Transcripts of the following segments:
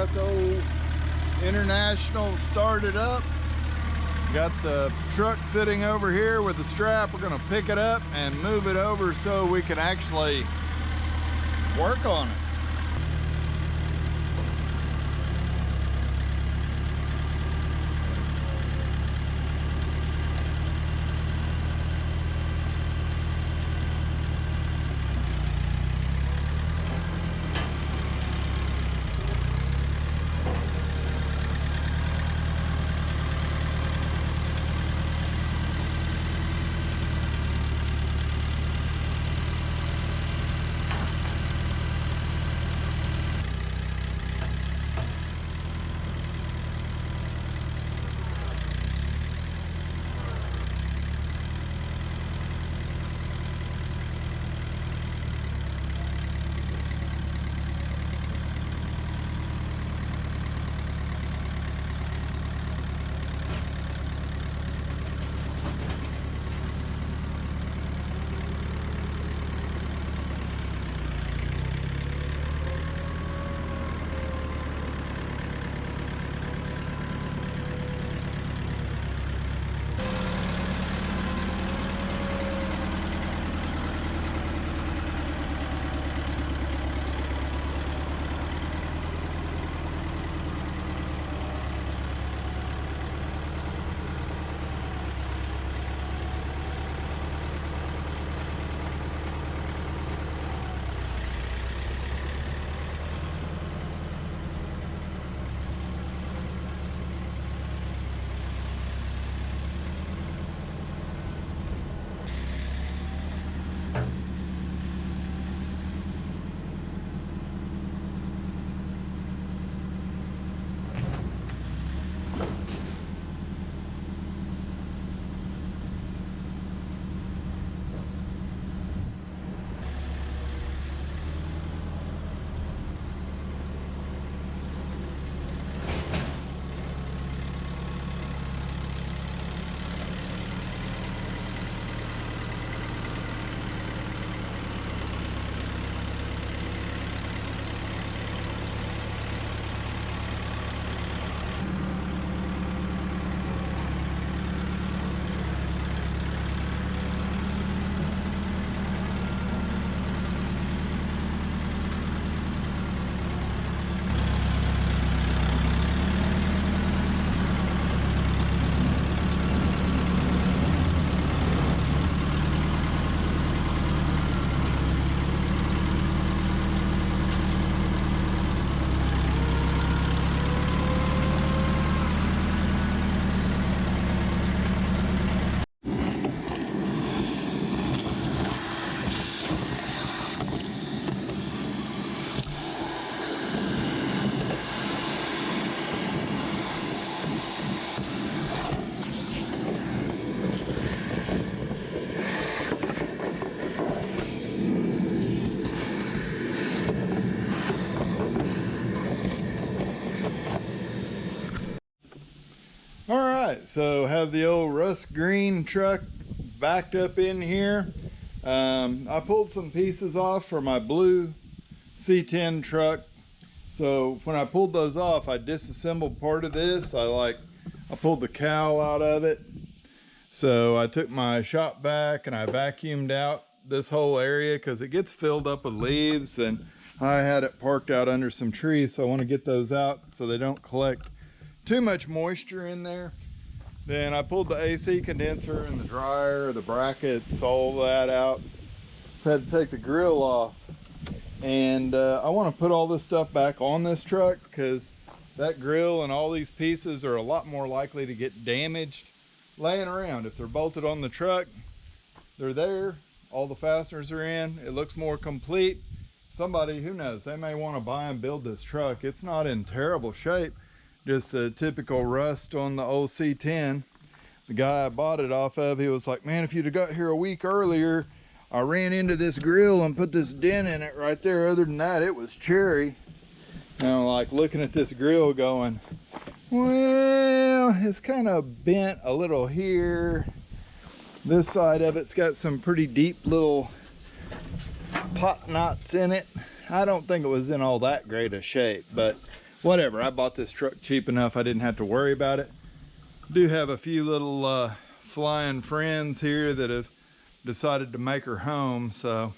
got the old International started up. Got the truck sitting over here with the strap. We're gonna pick it up and move it over so we can actually work on it. All right, so have the old rust green truck backed up in here. I pulled some pieces off for my blue C10 truck. So when I pulled those off, I disassembled part of this. I pulled the cowl out of it. So I took my shop vac and I vacuumed out this whole area because it gets filled up with leaves, and I had it parked out under some trees, so I want to get those out so they don't collect too much moisture in there. Then I pulled the AC condenser and the dryer, the brackets, all that out. So I had to take the grill off, and I want to put all this stuff back on this truck because that grill and all these pieces are a lot more likely to get damaged laying around. If they're bolted on the truck, they're there, all the fasteners are in, it looks more complete. Somebody, who knows, they may want to buy and build this truck. It's not in terrible shape, just a typical rust on the old C10. The guy I bought it off of, he was like, man, if you'd have got here a week earlier, I ran into this grill and put this dent in it right there. Other than that, it was cherry. And I'm like looking at this grill going, well, it's kind of bent a little here. This side of it's got some pretty deep little pot knots in it. I don't think it was in all that great a shape, but whatever. I bought this truck cheap enough I didn't have to worry about it. Do have a few little flying friends here that have decided to make her home, so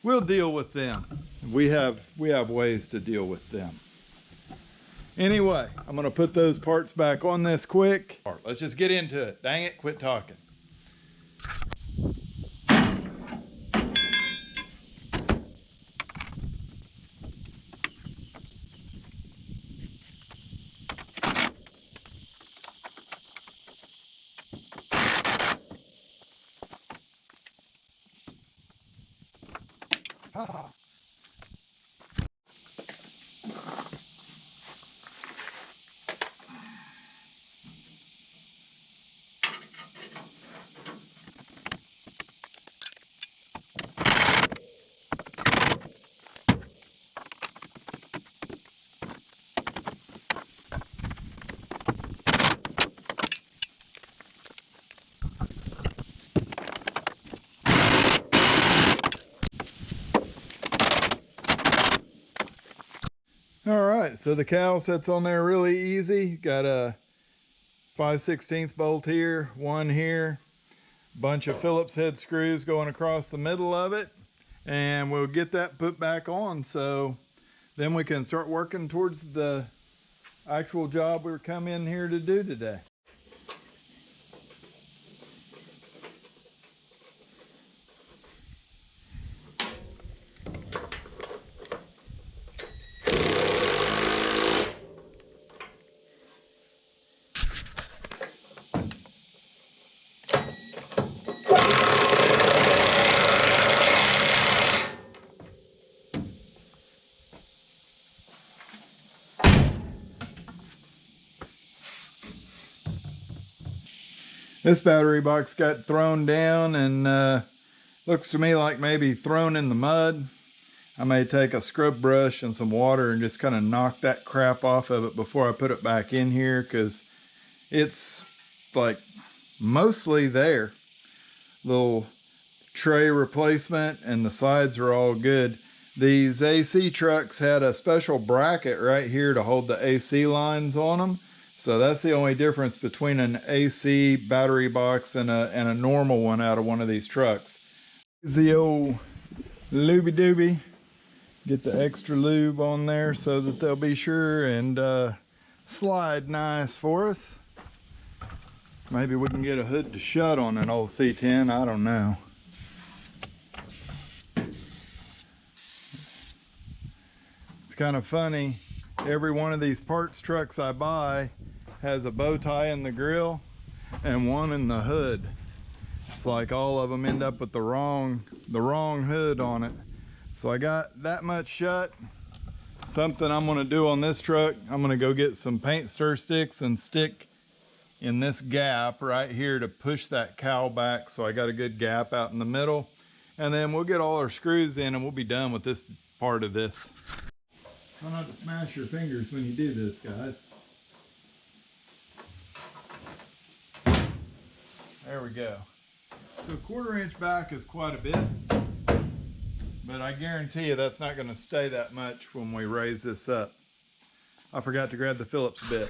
we'll deal with them. We have ways to deal with them. Anyway, I'm gonna put those parts back on this quick. Let's just get into it. Dang it, quit talking. All right, so the cowl sits on there really easy. Got a 5/16 bolt here, one here, bunch of Phillips head screws going across the middle of it, and we'll get that put back on, so then we can start working towards the actual job we're come in here to do today. This battery box got thrown down and looks to me like maybe thrown in the mud. I may take a scrub brush and some water and just kind of knock that crap off of it before I put it back in here, because it's like mostly there. Little tray replacement and the sides are all good. These AC trucks had a special bracket right here to hold the AC lines on them. So that's the only difference between an AC battery box and a normal one out of one of these trucks. The old looby dooby. Get the extra lube on there so that they'll be sure and slide nice for us. Maybe we can get a hood to shut on an old C10, I don't know. It's kind of funny, every one of these parts trucks I buy has a bow tie in the grill and one in the hood. It's like all of them end up with the wrong hood on it. So I got that much shut. Something I'm gonna do on this truck, I'm gonna go get some paint stir sticks and stick in this gap right here to push that cowl back so I got a good gap out in the middle. And then we'll get all our screws in and we'll be done with this part of this. Try not to smash your fingers when you do this, guys. There we go. So 1/4 inch back is quite a bit, but I guarantee you that's not going to stay that much when we raise this up. I forgot to grab the Phillips bit.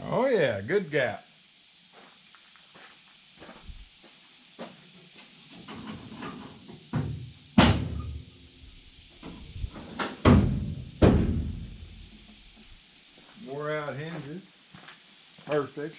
Oh yeah, good gap. Wore out hinges. Perfect.